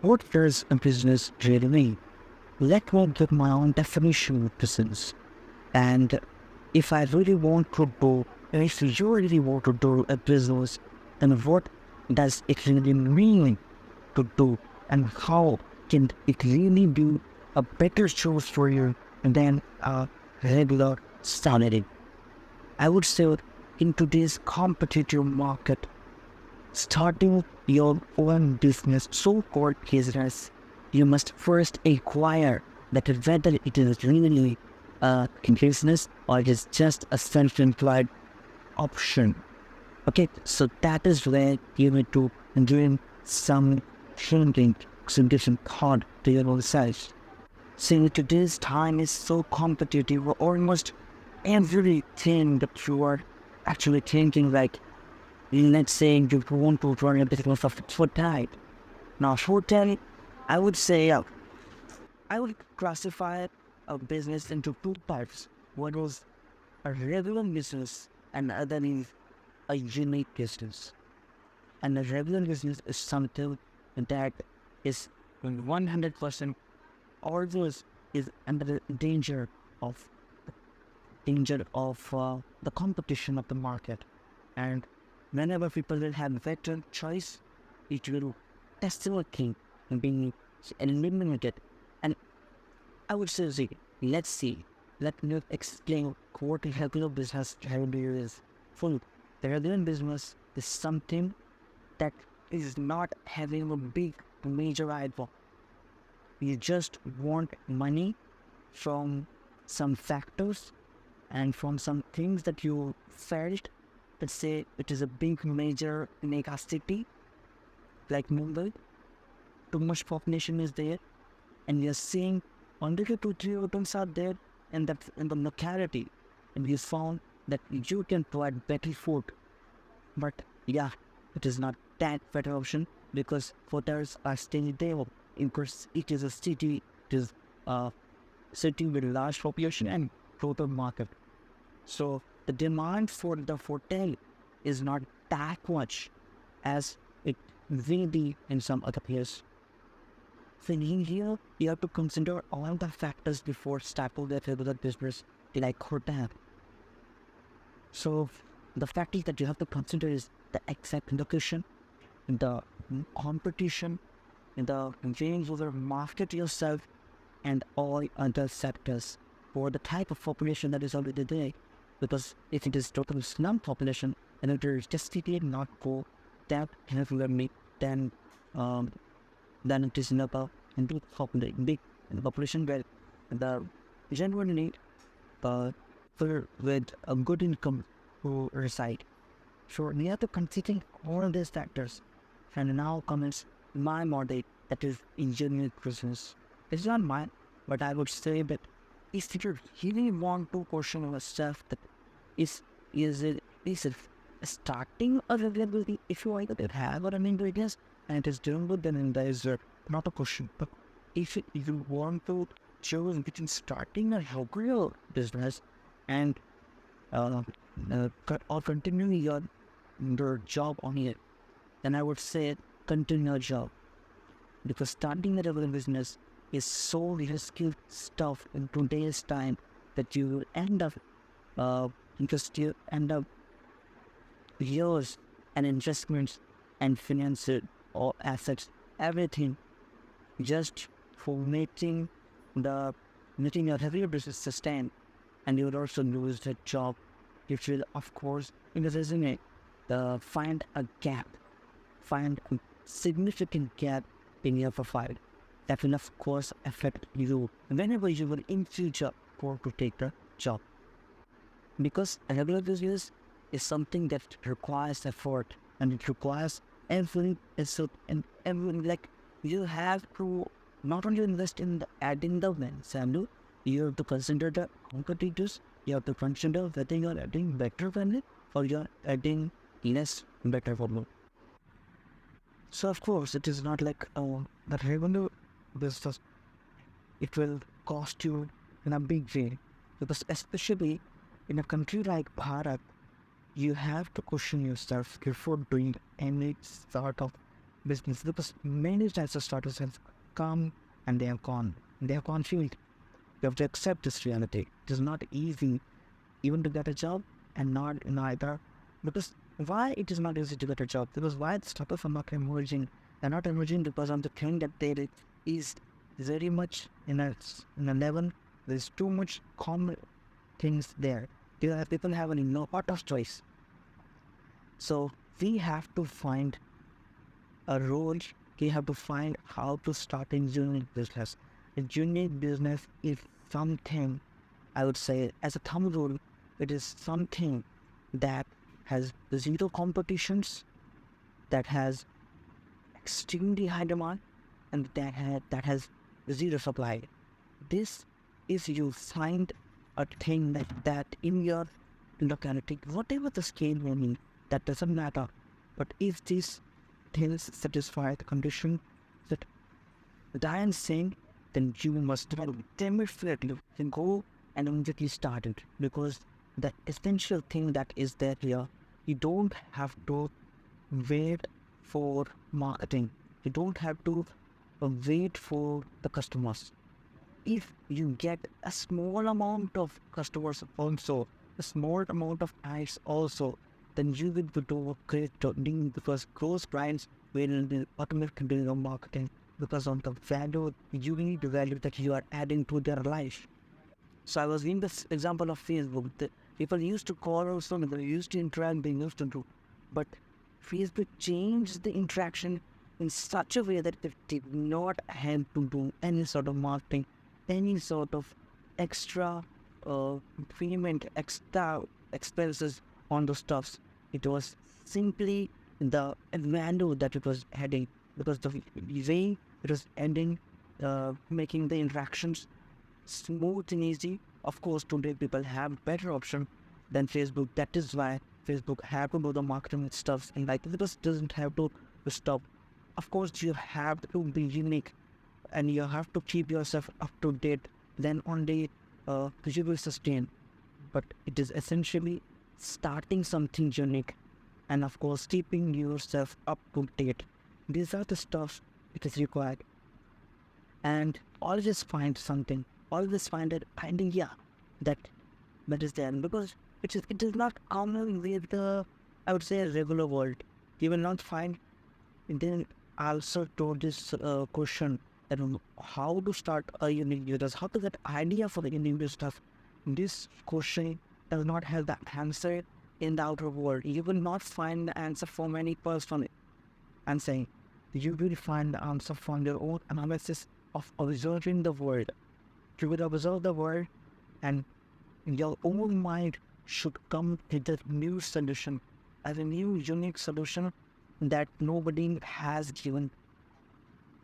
What does a business really mean? Let me give my own definition of business. And if I really want to do, and if you really want to do a business, then what does it really mean to do? And how can it really be a better choice for you than a regular salary? I would say in today's competitive market, starting your own business, so-called business, you must first inquire that whether it is really a business or it is just a self-employed option. Okay, so that is where you need to do some thinking, some different thought to your own self. See, today's time is so competitive, almost everything that you are actually thinking, like, let's say you want to run a business of food type. Now, food type, I would say, I would classify a business into two types. One was a regular business, and other is a unique business. And a regular business is something that is 100% always is under of danger of the competition of the market. And whenever people will have better choice, it will definitely being eliminated. And I would say, see, let's see, let me explain what a regular business revenue is. Full, the regular business is something that is not having a big major item. You just want money from some factors and from some things that you felt. Let's say it is a big major mega city like Mumbai, too much population is there, and you're seeing only the 2 3 items are there, and that's in the locality, and you found that you can provide better food. But yeah, it is not that better option because voters are still there. Because it is a city, it is a city with large population and total market. So the demand for the hotel is not that much as it will be in some other place. So in here, you have to consider all the factors before starting the regular business like hotel. So the factors that you have to consider is the exact location, the competition, the range of the market yourself, and all other sectors for the type of population that is already there. Because if it is total slum population and it is definitely not go that heavily, then um, then it is not a big population where the genuinely uh, with a good income who reside. So we have to consider all these factors. And now comes my model, that is engineering business. It's not mine, but I would say that if you really want to question yourself that is is it starting a reliability, if you either have or an ingredients and it is doing good, then there is not a question. But if you want to choose between starting a real business and uh, or continuing your job on it, then I would say continue your job, because starting a regular business is so risky stuff in today's time that you will end up because you end up years and investments and finances or assets, everything just for making your regular business sustain, and you will also lose the job, which will of course in the resume find a gap, find a significant gap in your profile that will of course affect you whenever you will in future go to take the job. Because a regular business is something that requires effort, and it requires every effort and every, like, you have to not only invest in adding the value, you have to consider the competitors, you have to consider whether you're adding better value or you're adding less better value. So of course it is not like the revenue business, it will cost you in a big way, because especially in a country like Bharat, you have to question yourself before doing any sort of business, because many types of startups have come and they have gone. They have gone field. You have to accept this reality. It is not easy even to get a job, and not in either. Because why it is not easy to get a job? Because why the startups are not emerging? They're not emerging because of the thing that there is very much in a level. There's too much common things there. People have a lot of choice. So we have to find a role. We have to find how to start a unique business. A unique business is something, I would say, as a thumb rule, it is something that has zero competitions, that has extremely high demand, and that has zero supply. This is you find a thing like that in your locality, whatever the scale may be, that doesn't matter. But if these things satisfy the condition that I am saying, then you must definitely go and immediately start it, because the essential thing that is there here, you don't have to wait for marketing. You don't have to wait for the customers. If you get a small amount of customers also, a small amount of ads also, then you will do a great job, because those clients will automatically do your marketing, because of the value, unique value that you are adding to their life. So I was giving this example of Facebook. The people used to call also, they used to interact, they used to do. But Facebook changed the interaction in such a way that it did not have to do any sort of marketing, any sort of extra payment, extra expenses on those stuffs. It was simply the value that it was adding, because the way it was adding, making the interactions smooth and easy. Of course, today people have better option than Facebook. That is why Facebook have to do the marketing stuff, and like it just doesn't have to stop. Of course, you have to be unique, and you have to keep yourself up to date. Then only you will sustain. But it is essentially starting something unique, and of course keeping yourself up to date. These are the stuff it is required. And always find something. Always find an idea that is there, because it is not common with the, I would say, regular world. You will not find. And then also to this question that how to start a unique business, how to get idea for the unique business. This question does not have the answer in the outer world. You will not find the answer from any person. I'm saying you will find the answer from your own analysis of observing the world. You will observe the world, and your own mind should come to the new solution, as a new unique solution that nobody has given.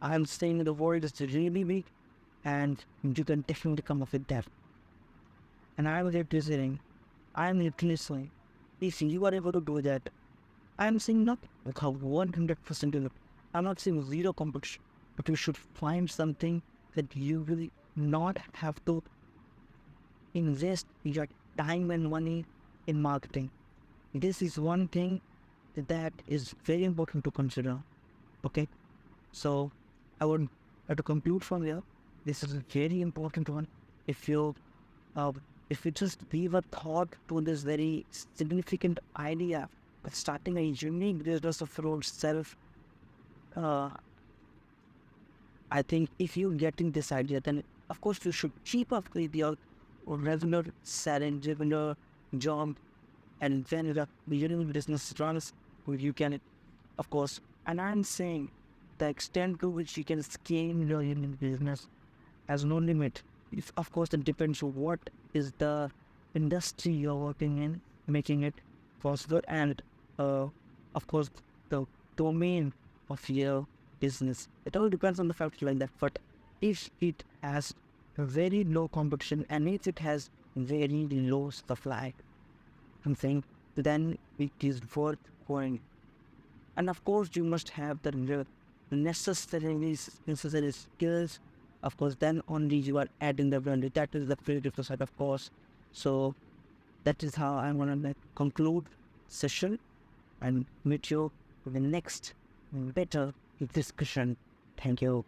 I'm saying the world is really big, and you can definitely come up with that. And I'm listening. I'm listening. If you are able to do that, I'm saying not like 100% of it. I'm not saying zero competition, but you should find something that you will not have to invest your time and money in marketing. This is one thing that is very important to consider. Okay, so I would have to conclude from here. This is a very important one. If you just leave a thought to this very significant idea of starting a unique business of your own self, I think if you're getting this idea, then of course you should keep up with your regular salary, regular job, and when the unique business runs, you can, of course. And I'm saying the extent to which you can scale your unique business has no limit. If, of course, it depends on what is the industry you're working in, making it possible, and of course, the domain of your business. It all depends on the factor like that. But if it has very low competition, and if it has very low supply, I'm saying, then it is worth going. And of course, you must have the necessary skills. Of course, then only you are adding the value. That is the creative side, of course. So that is how I want to conclude session and meet you in the next better discussion. Thank you.